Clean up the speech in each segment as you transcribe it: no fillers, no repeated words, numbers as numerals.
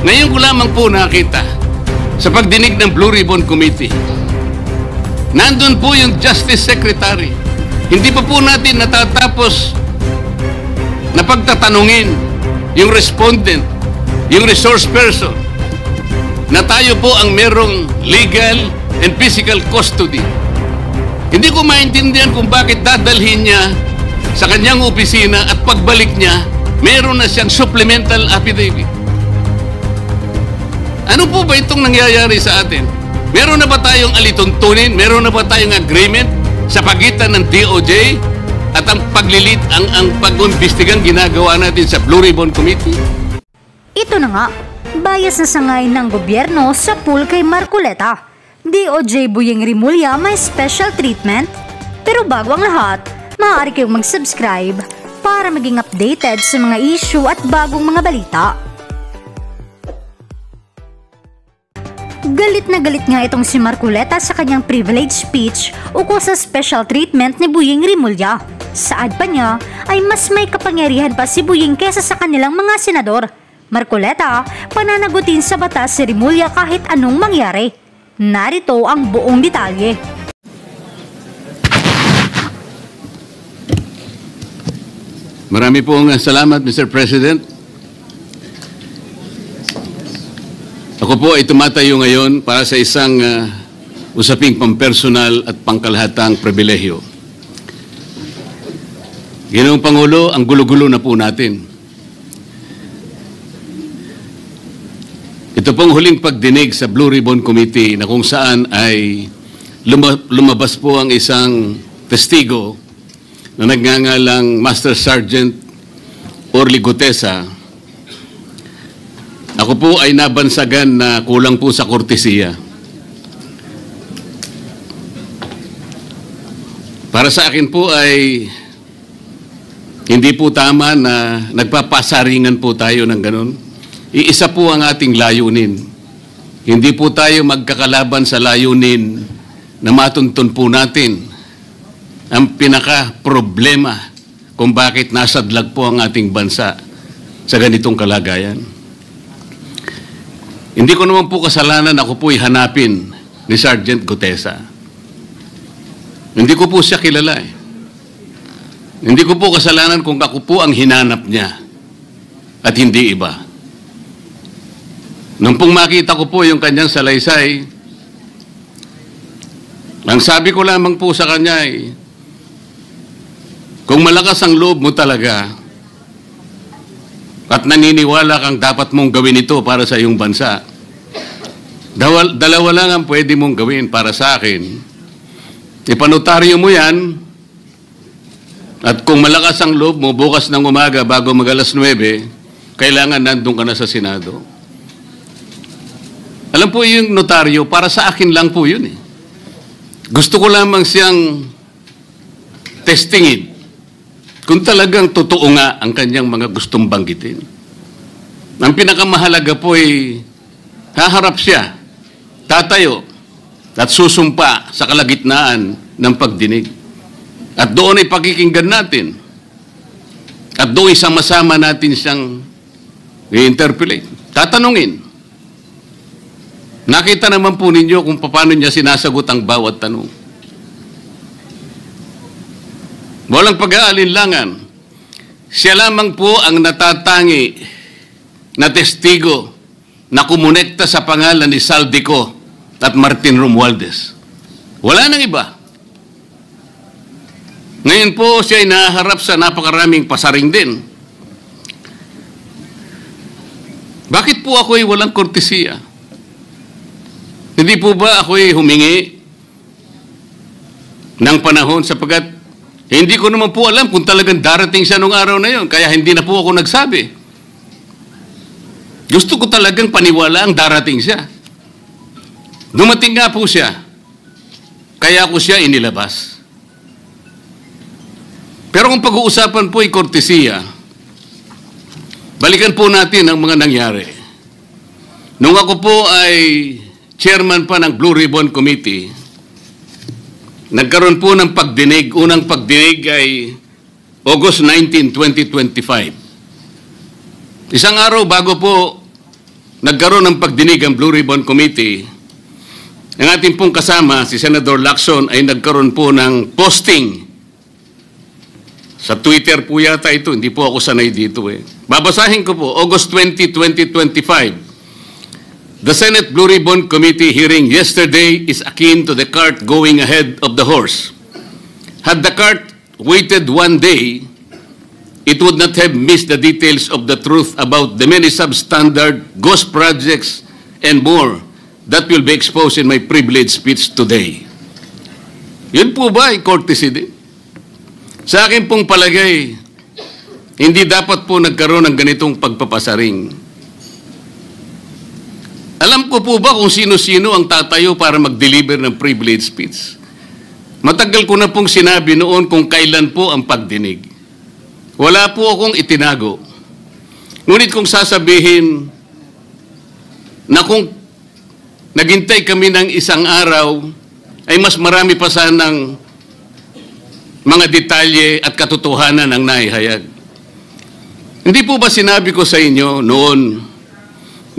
Ngayon ko lamang po nakita sa pagdinig ng Blue Ribbon Committee. Nandun po yung Justice Secretary. Hindi pa po natin natatapos na pagtatanungin yung respondent, yung resource person, na tayo po ang merong legal and physical custody. Hindi ko maintindihan kung bakit dadalhin niya sa kanyang opisina at pagbalik niya, meron na siyang supplemental affidavit. Ano po ba itong nangyayari sa atin? Meron na ba tayong alituntunin? Meron na ba tayong agreement sa pagitan ng DOJ at ang ang pag-imbestigang ginagawa natin sa Blue Ribbon Committee? Ito na nga, bias na sangay ng gobyerno sa pool kay Marcoleta. DOJ Boyeng Rimulya may special treatment. Pero bago ang lahat, maaari kayong mag-subscribe para maging updated sa mga issue at bagong mga balita. Galit na galit nga itong si Marcoleta sa kanyang privilege speech ukol sa special treatment ni Boyeng Rimulya. Saad pa niya ay mas may kapangyarihan pa si Boyeng kesa sa kanilang mga senador. Marcoleta, pananagutin sa batas si Rimulya kahit anong mangyari. Narito ang buong detalye. Marami pong salamat, Mr. President. Ako po ay tumatayo ngayon para sa isang usaping pampersonal at pangkalahatang pribilehyo. Ginoong Pangulo, ang gulo-gulo na po natin. Ito pong huling pagdinig sa Blue Ribbon Committee na kung saan ay lumabas po ang isang testigo na nagngangalang Master Sergeant Orly Gutesa. Ako po ay nabansagan na kulang po sa kortesiya. Para sa akin po ay hindi po tama na nagpapasaringan po tayo ng ganun. Iisa po ang ating layunin. Hindi po tayo magkakalaban sa layunin na matuntun po natin ang pinaka-problema kung bakit nasadlag po ang ating bansa sa ganitong kalagayan. Hindi ko naman po kasalanan ako po'y hanapin ni Sergeant Gutesa. Hindi ko po siya kilala eh. Hindi ko po kasalanan kung ako po ang hinanap niya at hindi iba. Nung pong makita ko po yung kanyang salaysay, ang sabi ko lamang po sa kanya ay, kung malakas ang loob mo talaga at naniniwala kang dapat mong gawin ito para sa iyong bansa, dalawa lang ang pwede mong gawin para sa akin. Ipanotaryo mo yan, at kung malakas ang loob mo, bukas ng umaga bago mag-alas 9, kailangan nandun ka na sa Senado. Alam po yung notaryo, para sa akin lang po yun eh. Gusto ko lamang siyang testingin kung talagang totoo nga ang kanyang mga gustong banggitin. Ang pinakamahalaga po ay haharap siya, tatayo, at susumpa sa kalagitnaan ng pagdinig. At doon ay pakikinggan natin. At doon ay sama-sama natin siyang i-interpolate. Tatanungin. Nakita naman po ninyo kung paano niya sinasagot ang bawat tanong. Walang pag-aalinlangan. Siya lamang po ang natatangi na testigo na kumonekta sa pangalan ni Saldico at Martin Romualdez. Wala nang iba. Ngayon po siya ay naharap sa napakaraming pasaring din. Bakit po ako ay walang kortesiya? Hindi po ba ako ay humingi ng panahon sapagkat hindi ko naman po alam kung talagang darating siya nung araw na yon, kaya hindi na po ako nagsabi. Gusto ko talagang paniwala ang darating siya. Dumating nga po siya, kaya ako siya inilabas. Pero kung pag-uusapan po ay kortesiya, balikan po natin ang mga nangyari. Nung ako po ay chairman pa ng Blue Ribbon Committee, nagkaroon po ng pagdinig. Unang pagdinig ay August 19, 2025. Isang araw bago po nagkaroon ng pagdinig ang Blue Ribbon Committee, ang ating pong kasama, si Senator Lacson, ay nagkaroon po ng posting. Sa Twitter po yata ito, hindi po ako sanay dito eh. Babasahin ko po, August 20, 2025. The Senate Blue Ribbon Committee hearing yesterday is akin to the cart going ahead of the horse. Had the cart waited one day, it would not have missed the details of the truth about the many substandard ghost projects and more that will be exposed in my privileged speech today. Yun po ba ay courtesy din? Sa akin pong palagay, hindi dapat po nagkaroon ng ganitong pagpapasaring. Alam ko po ba kung sino-sino ang tatayo para mag-deliver ng privilege speech? Matagal ko na pong sinabi noon kung kailan po ang pagdinig. Wala po akong itinago. Ngunit kung sasabihin na kung naghintay kami ng isang araw, ay mas marami pa sanang mga detalye at katotohanan ang naihayag. Hindi po ba sinabi ko sa inyo noon,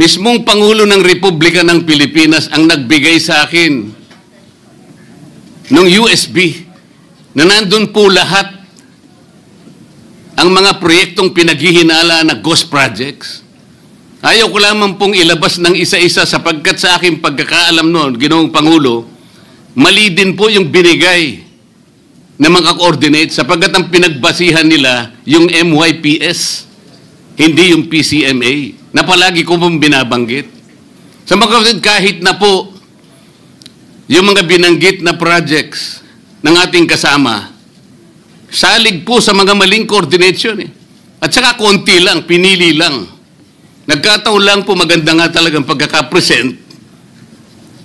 mismong Pangulo ng Republika ng Pilipinas ang nagbigay sa akin ng USB na nandun po lahat ang mga proyektong pinaghihinala na ghost projects. Ayaw ko lamang pong ilabas ng isa-isa sapagkat sa aking pagkakaalam noon, Ginoong Pangulo, mali din po yung binigay na mga coordinate sapagkat ang pinagbasihan nila yung MYPS, hindi yung PCMA, na palagi ko pong binabanggit. Sa mga kapatid, kahit na po yung mga binanggit na projects ng ating kasama, salig po sa mga maling coordination eh. At saka konti lang, pinili lang. Nagkataon lang po maganda nga talagang pagkakapresent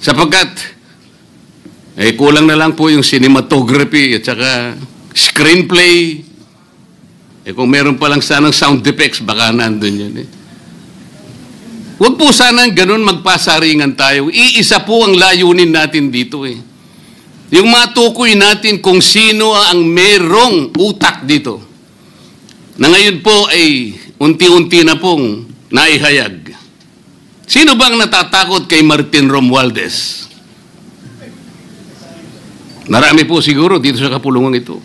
sapagkat kulang na lang po yung cinematography at saka screenplay. Kung meron pa lang sanang sound effects, baka nandun yan eh. Huwag po sanang ganun magpasaringan tayo. Iisa po ang layunin natin dito eh. Yung matukoy natin kung sino ang merong utak dito. Na ngayon po ay unti-unti na pong naihayag. Sino bang natatakot kay Martin Romualdez? Marami po siguro dito sa kapulungan ito.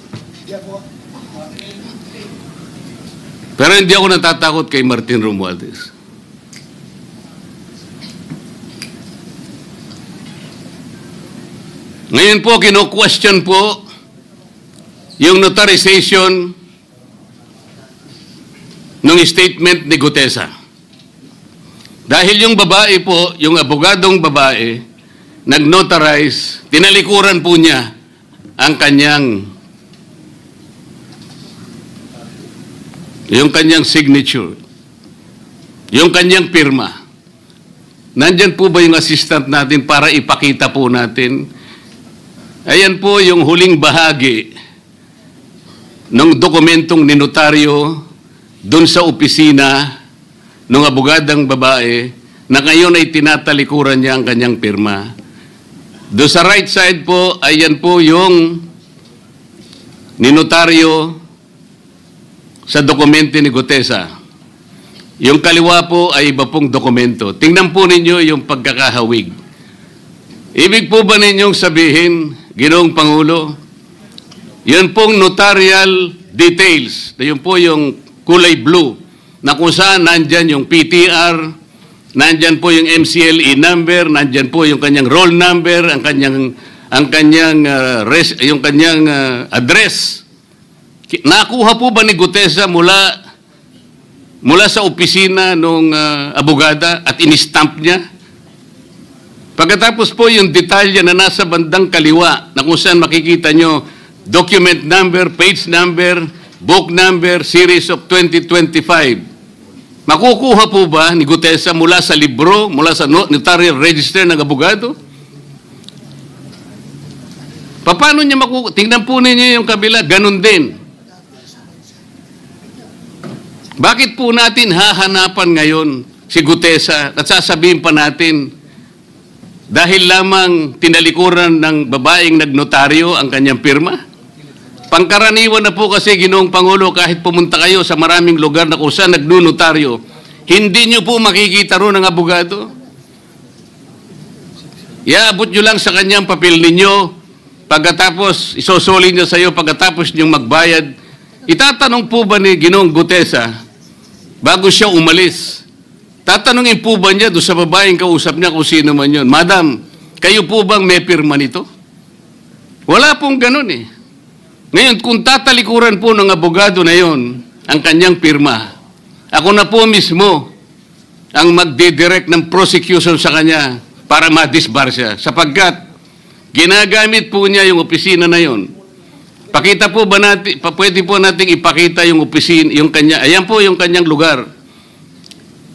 Pero hindi ako natatakot kay Martin Romualdez. Ngayon po, kino-question po yung notarization ng statement ni Gutesa. Dahil yung babae po, yung abogadong babae, nag-notarize, tinalikuran po niya ang kanyang signature, yung kanyang pirma. Nandyan po ba yung assistant natin para ipakita po natin? Ayan po yung huling bahagi ng dokumentong ninotaryo doon sa opisina ng abogadang babae na ngayon ay tinatalikuran niya ang kanyang pirma. Doon sa right side po, ayan po yung ninotaryo sa dokumento ni Gutesa. Yung kaliwa po ay iba pong dokumento. Tingnan po ninyo yung pagkakahawig. Ibig po ba ninyong sabihin, Ginoong Pangulo, yun pong notarial details, na yun po yung kulay blue, na kung saan nandyan yung PTR, nandyan po yung MCLE number, nandyan po yung kanyang roll number, ang kanyang address. Nakuha po ba ni Gutesa mula sa opisina ng abogada at in-stamp niya? Pagkatapos po yung detalye na nasa bandang kaliwa na kung saan makikita nyo document number, page number, book number, series of 2025. Makukuha po ba ni Gutesa mula sa libro, mula sa notarial register ng abogado? Paano niya makukuha? Tingnan po ninyo yung kabila, ganun din. Bakit po natin hahanapan ngayon si Gutesa at sasabihin pa natin dahil lamang tinalikuran ng babaeng nagnotaryo ang kanyang pirma? Pangkaraniwan na po kasi, Ginoong Pangulo, kahit pumunta kayo sa maraming lugar na kung saan nagnunotaryo, Hindi nyo po makikita roon ang abogado. Iaabot nyo lang sa kanyang papel ninyo, pagkatapos isosolid niya sa iyo, pagkatapos niyong magbayad. Itatanong po ba ni Ginoong Gutesa, bago siya umalis, tatanungin po ba niya doon sa babaeng kausap niya kung sino man yun, Madam, kayo po bang may pirma nito? Wala pong ganun eh. Ngayon, kung tatalikuran po ng abogado na yon ang kanyang pirma, ako na po mismo ang magdidirect ng prosecution sa kanya para ma-disbar siya. Sapagkat ginagamit po niya yung opisina na yon. Pakita po ba natin, pwede po nating ipakita yung opisina, yung kanya, ayan po yung kanyang lugar.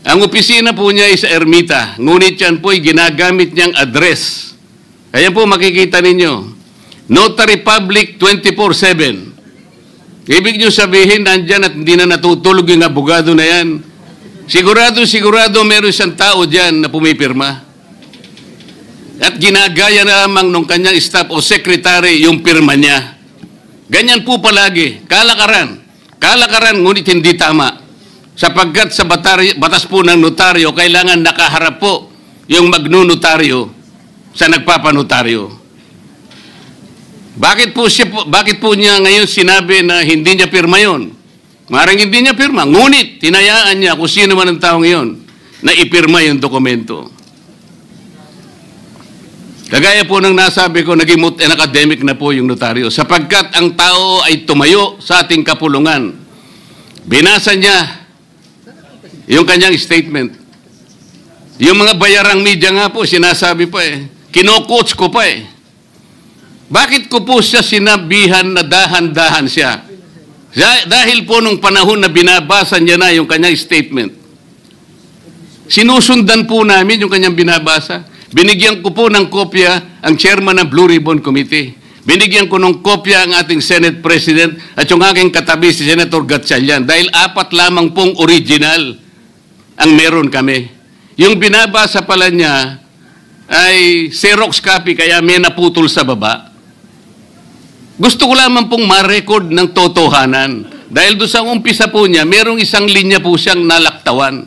Ang opisina po niya ay sa Ermita, ngunit yan po ay ginagamit niyang address. Ayan po makikita ninyo. Notary Public 24/7. Ibig nyo sabihin, nandyan at hindi na natutulog yung abogado na yan. Sigurado meron isang tao dyan na pumipirma. At ginagaya na lamang nung kanyang staff o secretary yung pirma niya. Ganyan po palagi. Kalakaran. Kalakaran, ngunit hindi tama. Sapagkat sa batas po ng notaryo, kailangan nakaharap po yung magnunotaryo sa nagpapanotaryo. Bakit po niya ngayon sinabi na hindi niya pirma yon? Maring hindi niya pirma, ngunit tinayaan niya kung sino man ang taong yon na ipirma yung dokumento. Kagaya po ng nasabi ko, naging academic na po yung notaryo sapagkat ang tao ay tumayo sa ating kapulungan. Binasa niya yung kanyang statement. Yung mga bayarang media nga po, sinasabi pa eh. Kino-coach ko pa eh. Bakit ko po siya sinabihan na dahan-dahan siya? Dahil po nung panahon na binabasa niya na yung kanyang statement, sinusundan po namin yung kanyang binabasa. Binigyan ko po ng kopya ang chairman ng Blue Ribbon Committee. Binigyan ko ng kopya ang ating Senate President at yung aking katabi si Senator Gatchalian dahil 4 lamang pong original ang meron kami. Yung binabasa pala niya ay Xerox copy kaya may naputol sa baba. Gusto ko lamang pong ma-record ng totohanan. Dahil doon sa umpisa po niya, merong isang linya po siyang nalaktawan.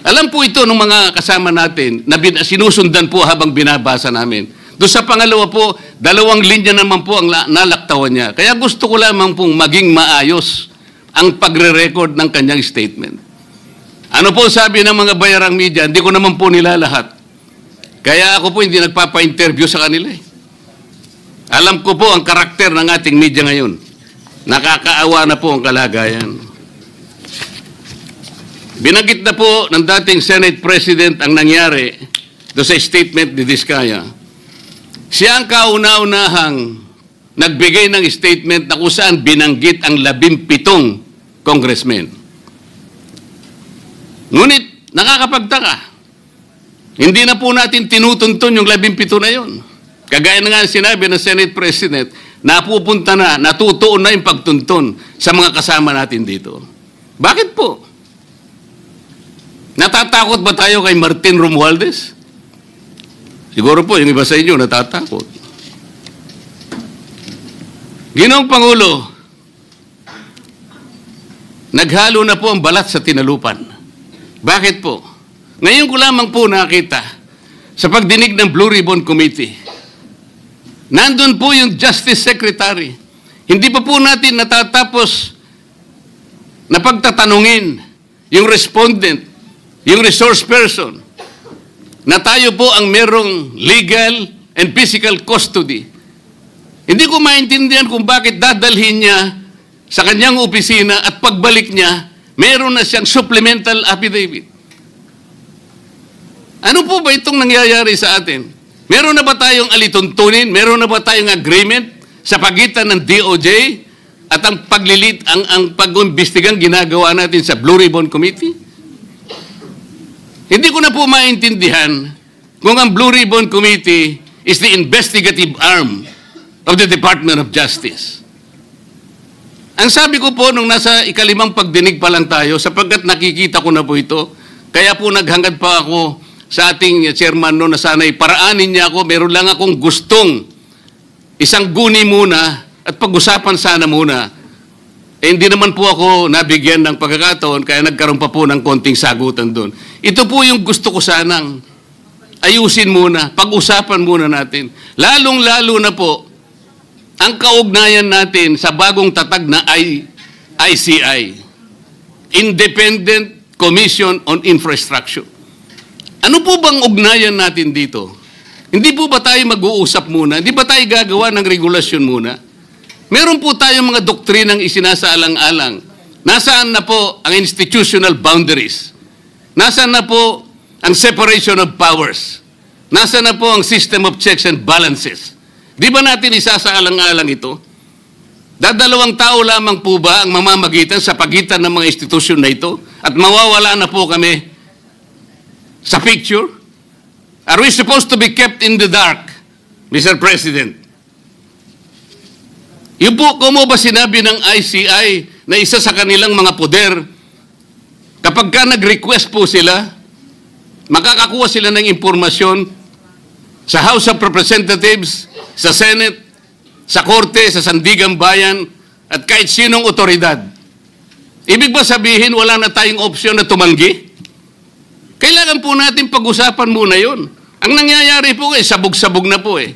Alam po ito ng mga kasama natin na sinusundan po habang binabasa namin. Doon sa pangalawa po, 2 linya naman po ang nalaktawan niya. Kaya gusto ko lamang pong maging maayos ang pagre-record ng kanyang statement. Ano po sabi ng mga bayarang media? Hindi ko naman po nila lahat. Kaya ako po hindi nagpapa-interview sa kanila eh. Alam ko po ang karakter ng ating media ngayon. Nakakaawa na po ang kalagayan. Binanggit na po ng dating Senate President ang nangyari do sa statement ni Diskaya. Siya ang kauna-unahang nagbigay ng statement na kung saan binanggit ang 17 congressmen. Ngunit nakakapagtaka. Hindi na po natin tinutuntun yung 17 na yun. Kagaya na nga sinabi ng Senate President, napupunta na, natutuon na yung pagtuntun sa mga kasama natin dito. Bakit po? Natatakot ba tayo kay Martin Romualdez? Siguro po, yung iba sa inyo natatakot. Ginoong Pangulo, naghalo na po ang balat sa tinalupan. Bakit po? Ngayon ko lamang po nakita sa pagdinig ng Blue Ribbon Committee. Nandun po yung Justice Secretary. Hindi pa po natin natatapos na pagtatanungin yung respondent, yung resource person, na tayo po ang merong legal and physical custody. Hindi ko maintindihan kung bakit dadalhin niya sa kanyang opisina at pagbalik niya, meron na siyang supplemental affidavit. Ano po ba itong nangyayari sa atin? Meron na ba tayong alituntunin? Meron na ba tayong agreement sa pagitan ng DOJ at ang pag-imbestigang ginagawa natin sa Blue Ribbon Committee? Hindi ko na po maintindihan kung ang Blue Ribbon Committee is the investigative arm of the Department of Justice. Ang sabi ko po nung nasa ikalimang pagdinig pa lang tayo, sapagkat nakikita ko na po ito, kaya po naghangad pa ako sa ating chairman no na sana'y paraanin niya ako, meron lang akong gustong isang guni muna at pag-usapan sana muna hindi naman po ako nabigyan ng pagkakataon kaya nagkaroon pa po ng konting sagutan doon. Ito po yung gusto ko sanang ayusin muna, pag-usapan muna natin. Lalong-lalo na po ang kaugnayan natin sa bagong tatag na ICI, Independent Commission on Infrastructure. Ano po bang ugnayan natin dito? Hindi po ba tayo mag-uusap muna? Hindi ba tayo gagawa ng regulasyon muna? Meron po tayong mga doktrinang isinasaalang-alang. Nasaan na po ang institutional boundaries? Nasaan na po ang separation of powers? Nasaan na po ang system of checks and balances? Di ba natin isasaalang-alang ito? Dadalawang tao lamang po ba ang mamamagitan sa pagitan ng mga institusyon na ito? At mawawala na po kami sa picture? Are we supposed to be kept in the dark, Mr. President? Yung po, kung ba sinabi ng ICI na isa sa kanilang mga poder, kapag ka nag-request po sila, makakakuha sila ng impormasyon sa House of Representatives, sa Senate, sa Korte, sa Sandigang Bayan, at kahit sinong otoridad. Ibig ba sabihin wala na tayong opsyon na tumanggi? Kailangan po natin pag-usapan muna yun. Ang nangyayari po sabog-sabog na po eh.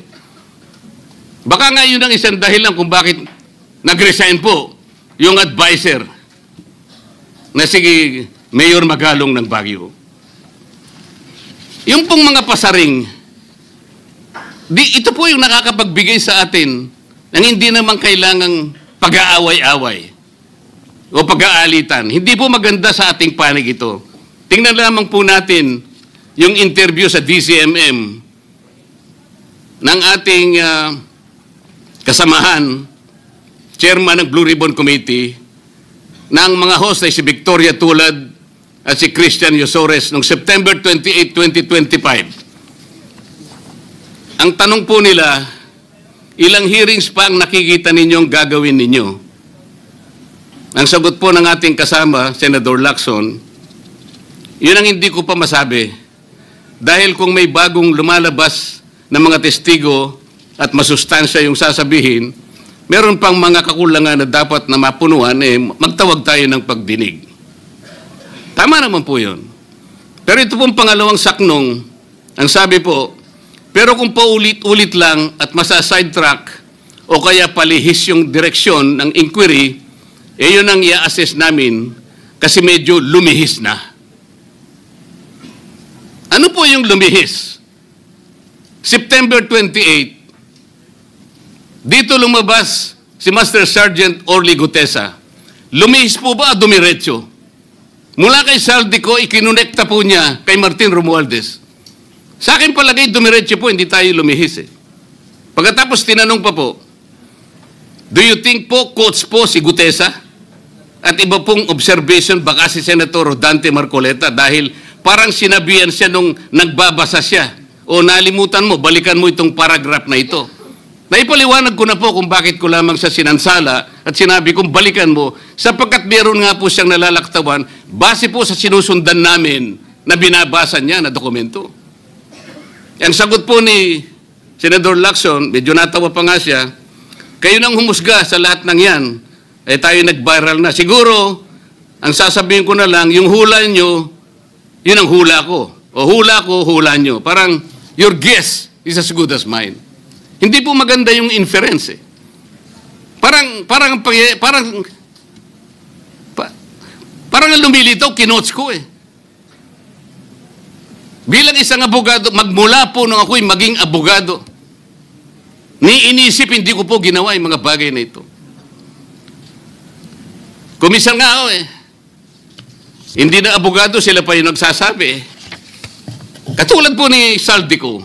Baka nga yun ang isang dahilan kung bakit nag-resign po yung advisor na si Mayor Magalong ng Baguio. Yung pong mga pasaring, ito po yung nakakapagbigay sa atin ng hindi naman kailangang pag-aaway-away o pag-aalitan. Hindi po maganda sa ating panig ito. Tingnan lamang po natin yung interview sa DCMM ng ating kasamahan, chairman ng Blue Ribbon Committee, ng mga host ay si Victoria Tulad at si Christian Yosores noong September 28, 2025. Ang tanong po nila, ilang hearings pa ang nakikita ninyong gagawin ninyo? Ang sagot po ng ating kasama, Senator Lacson, yun ang hindi ko pa masabi. Dahil kung may bagong lumalabas na mga testigo at masustansya yung sasabihin, meron pang mga kakulangan na dapat na mapunuan, magtawag tayo ng pagdinig. Tama naman po yun. Pero ito pong pangalawang saknong, ang sabi po, pero kung paulit-ulit lang at masa-sidetrack o kaya palihis yung direksyon ng inquiry, yun ang i-assess namin kasi medyo lumihis na. Ano po yung lumihis? September 28, dito lumabas si Master Sergeant Orly Gutesa. Lumihis po ba o dumiretso? Mula kay Saldico, ikinonekta po niya kay Martin Romualdez. Sa akin palagay, dumiretso po, hindi tayo lumihis eh. Pagkatapos tinanong pa po, do you think po, coach po si Gutesa? At iba pong observation, baka si Senator Rodante Marcoleta dahil parang sinabihan siya nung nagbabasa siya. O nalimutan mo, balikan mo itong paragraph na ito. Naipaliwanag ko na po kung bakit ko lamang sa sinansala at sinabi kong balikan mo sapagkat meron nga po siyang nalalaktawan base po sa sinusundan namin na binabasa niya na dokumento. Ang sagot po ni Senator Lacson, medyo natawa pa nga siya, kayo nang humusga sa lahat ng yan, tayo nag-viral na. Siguro, ang sasabihin ko na lang, yung hula nyo, yun ang hula ko. O hula ko, hula nyo. Parang, your guess is as good as mine. Hindi po maganda yung inference eh. Parang lumilitaw, kinots ko eh. Bilang isang abogado, magmula po nung ako'y maging abogado, inisip, hindi ko po ginawa yung mga bagay na ito. Kumisan nga ako eh. Hindi na abogado, sila pa yung nagsasabi eh. Katulad po ni Saldico,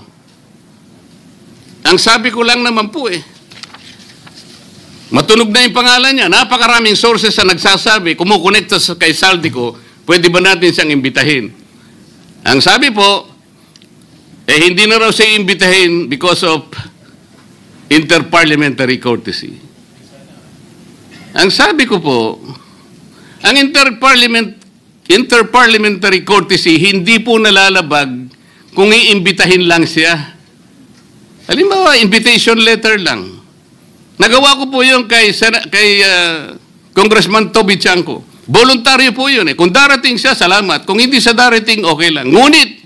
ang sabi ko lang naman po eh, matunog na yung pangalan niya, napakaraming sources na nagsasabi, kumukonekta kay Saldico, pwede ba natin siyang imbitahin? Ang sabi po, hindi na raw siya imbitahin because of interparliamentary courtesy. Ang sabi ko po, ang interparliamentary courtesy hindi po nalalabag kung iimbitahin lang siya. Halimbawa, invitation letter lang. Nagawa ko po yung kay Congressman Toby Chanco. Voluntaryo po yun eh. Kung darating siya, salamat. Kung hindi siya darating, okay lang. Ngunit,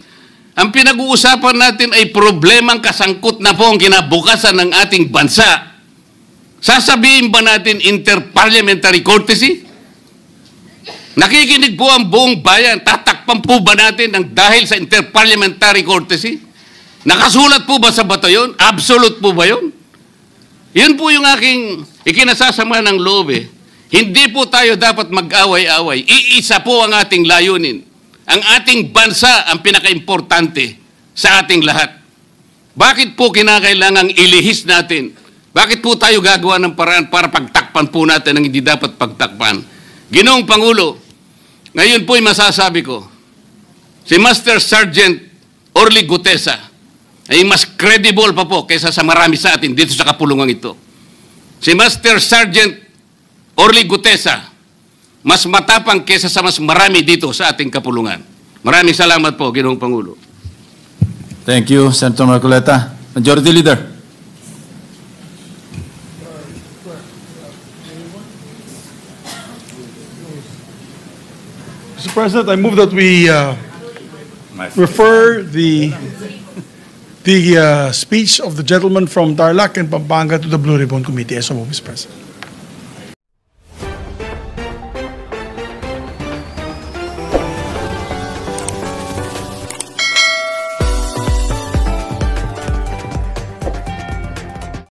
ang pinag-uusapan natin ay problemang kasangkot na po ang kinabukasan ng ating bansa. Sasabihin ba natin interparliamentary courtesy? Nakikinig po ang buong bayan. Tatakpan po ba natin ng dahil sa interparliamentary courtesy? Nakasulat po ba sa bato yun? Absolute po ba yun? Yun po yung aking ikinasasama ng loob eh. Hindi po tayo dapat mag-away-away. Iisa po ang ating layunin. Ang ating bansa ang pinaka-importante sa ating lahat. Bakit po kinakailangang ilihis natin? Bakit po tayo gagawa ng paraan para pagtakpan po natin ang hindi dapat pagtakpan? Ginoong Pangulo, ngayon po'y masasabi ko, si Master Sergeant Orly Gutesa ay mas credible pa po kaysa sa marami sa atin dito sa kapulungan ito. Si Master Sergeant Orly Gutesa, mas matapang kaysa sa mas marami dito sa ating kapulungan. Maraming salamat po, Ginoong Pangulo. Thank you, Senator Marcoleta. Majority Leader. Mr. President, I move that we refer the speech of the gentleman from Tarlac and Pampanga to the Blue Ribbon Committee. As a move, Mr. President.